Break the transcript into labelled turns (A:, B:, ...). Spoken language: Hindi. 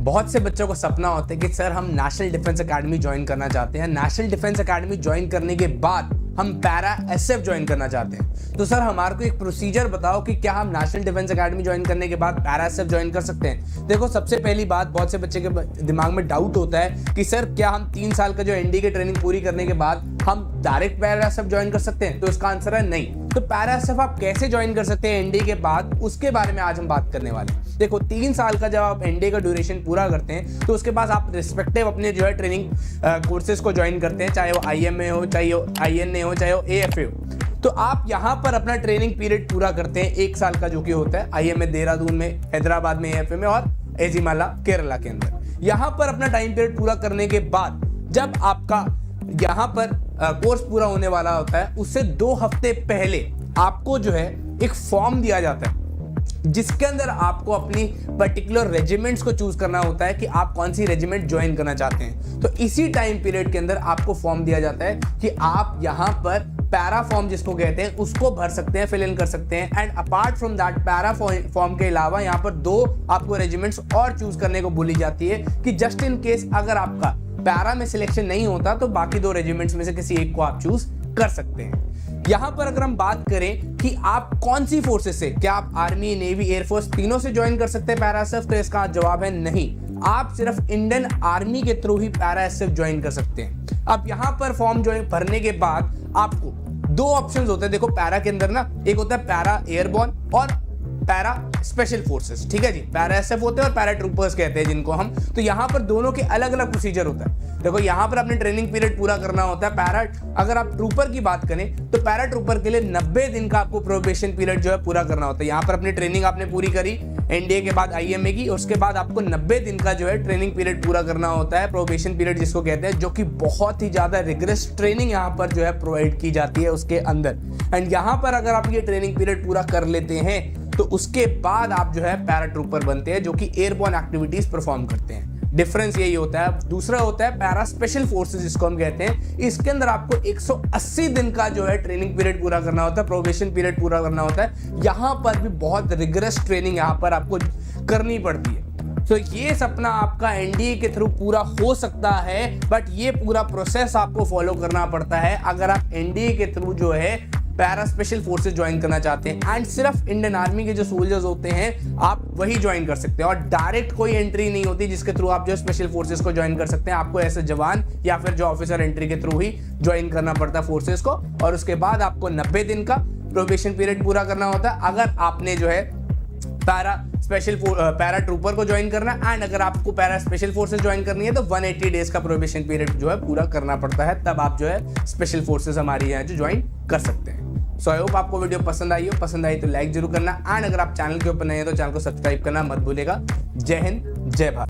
A: बहुत से बच्चों को सपना होता है कि सर हम नेशनल डिफेंस एकेडमी ज्वाइन करना चाहते हैं। नेशनल डिफेंस एकेडमी ज्वाइन करने के बाद हम पैरा एसएफ ज्वाइन करना चाहते हैं। तो सर हमारे को एक प्रोसीजर बताओ कि क्या हम नेशनल डिफेंस एकेडमी ज्वाइन करने के बाद पैरा एसएफ ज्वाइन कर सकते हैं। देखो, सबसे पहली बात, बहुत से बच्चे के दिमाग में डाउट होता है कि सर क्या हम 3 साल का जो एनडी की ट्रेनिंग पूरी करने के बाद हम डायरेक्ट पैरा एसएफ ज्वाइन कर सकते हैं। तो इसका आंसर है नहीं। तो पैरा एसएफ आप कैसे ज्वाइन कर सकते हैं एनडी के बाद, उसके बारे में आज हम बात करने वाले हैं। देखो, 3 साल का जब आप एनडी का ड्यूरेशन पूरा करते हैं तो उसके बाद आप रिस्पेक्टिव अपने जो है ट्रेनिंग कोर्सेज को ज्वाइन करते हैं, चाहे वो आईएमए हो, चाहे वो आईएनए हो, चाहे वो एएफए हो। तो आप यहाँ पर अपना ट्रेनिंग पीरियड पूरा करते हैं 1 साल का, जो कि होता है आईएमए देहरादून में, हैदराबाद में एएफए में, और एजीमाला केरला के अंदर। यहाँ पर अपना टाइम पीरियड पूरा करने के बाद जब आपका यहाँ पर कोर्स पूरा होने वाला होता है, उससे 2 हफ्ते पहले आपको जो है एक फॉर्म दिया जाता है जिसके अंदर आपको अपनी पर्टिकुलर रेजिमेंट्स को चूज करना होता है कि आप कौन सी रेजिमेंट ज्वाइन करना चाहते हैं। तो इसी टाइम पीरियड के अंदर आपको फॉर्म दिया जाता है कि आप यहाँ पर पैरा फॉर्म जिसको कहते हैं उसको भर सकते हैं, फिल इन कर सकते हैं। And apart from that para form के अलावा यहाँ पर 2 आपको रेजिमेंट्स और चूज करने को बोली जाती है कि जस्ट इन केस अगर आपका पैरा में सिलेक्शन नहीं होता तो बाकी 2 रेजिमेंट्स में से किसी एक को आप चूज कर सकते हैं। यहां पर अगर हम बात करें कि आप कौन सी फोर्सेस से, क्या आप आर्मी, नेवी, एयरफोर्स तीनों से ज्वाइन कर सकते हैं पैरा एसएफ, तो इसका जवाब है नहीं। आप सिर्फ इंडियन आर्मी के थ्रू ही पैरा एसएफ ज्वाइन कर सकते हैं। अब यहां पर फॉर्म ज्वाइन भरने के बाद आपको 2 ऑप्शंस होते हैं। देखो, पैरा के अंदर ना एक होता है पैरा एयरबॉर्न और पैरा स्पेशल फोर्सेस, ठीक है जी। पैरा एसएफ होते हैं और पैरा ट्रूपर्स कहते हैं जिनको हम। तो यहाँ पर दोनों के अलग अलग प्रोसीजर होता है। देखो, यहाँ पर अपने ट्रेनिंग पीरियड पूरा करना होता है। पैरा, अगर आप ट्रूपर की बात करें तो पैरा ट्रूपर के लिए 90 दिन का आपको प्रोबेशन पीरियड जो है पूरा करना होता है। यहाँ पर अपनी ट्रेनिंग आपने पूरी करी एनडीए के बाद आईएमए की, उसके बाद आपको 90 दिन का जो है ट्रेनिंग पीरियड पूरा करना होता है, प्रोबेशन पीरियड जिसको कहते हैं, जो कि बहुत ही ज्यादा रिगरस ट्रेनिंग यहाँ पर जो है प्रोवाइड की जाती है उसके अंदर। एंड यहाँ पर अगर आप ये ट्रेनिंग पीरियड पूरा कर लेते हैं तो उसके बाद आप जो है पैरा ट्रूपर बनते हैं, जो कि एयरबॉर्न एक्टिविटीज परफॉर्म करते हैं। डिफरेंस यही होता है। दूसरा होता है पैरा स्पेशल फोर्सेस जिसको हम कहते हैं। इसके अंदर आपको 180 दिन का जो है ट्रेनिंग पीरियड पूरा करना होता है, प्रोबेशन पीरियड पूरा करना होता है। यहाँ पर भी बहुत रिगरस ट्रेनिंग यहाँ पर आपको करनी पड़ती है। तो ये सपना आपका एनडीए के थ्रू पूरा हो सकता है, बट ये पूरा प्रोसेस आपको फॉलो करना पड़ता है अगर आप एनडीए के थ्रू जो है पैरा स्पेशल फोर्सेस ज्वाइन करना चाहते हैं। एंड सिर्फ इंडियन आर्मी के जो सोल्जर्स होते हैं आप वही ज्वाइन कर सकते हैं, और डायरेक्ट कोई एंट्री नहीं होती जिसके थ्रू आप जो स्पेशल फोर्सेस को ज्वाइन कर सकते हैं। आपको ऐसे जवान या फिर जो ऑफिसर एंट्री के थ्रू ही ज्वाइन करना पड़ता है फोर्सेस को, और उसके बाद आपको 90 दिन का प्रोबेशन पीरियड पूरा करना होता है अगर आपने जो है पैरा ट्रूपर को ज्वाइन करना है। एंड अगर आपको पैरा स्पेशल फोर्सेस ज्वाइन करनी है तो 180 डेज का प्रोबेशन पीरियड जो है पूरा करना पड़ता है, तब आप जो है स्पेशल फोर्सेस हमारी यहाँ जो ज्वाइन कर सकते हैं। सो आई होप आपको वीडियो पसंद आई हो। पसंद आई तो लाइक जरूर करना, एंड अगर आप चैनल के ऊपर नए हैं तो चैनल को सब्सक्राइब करना मत भूलिएगा। जय हिंद, जय भारत।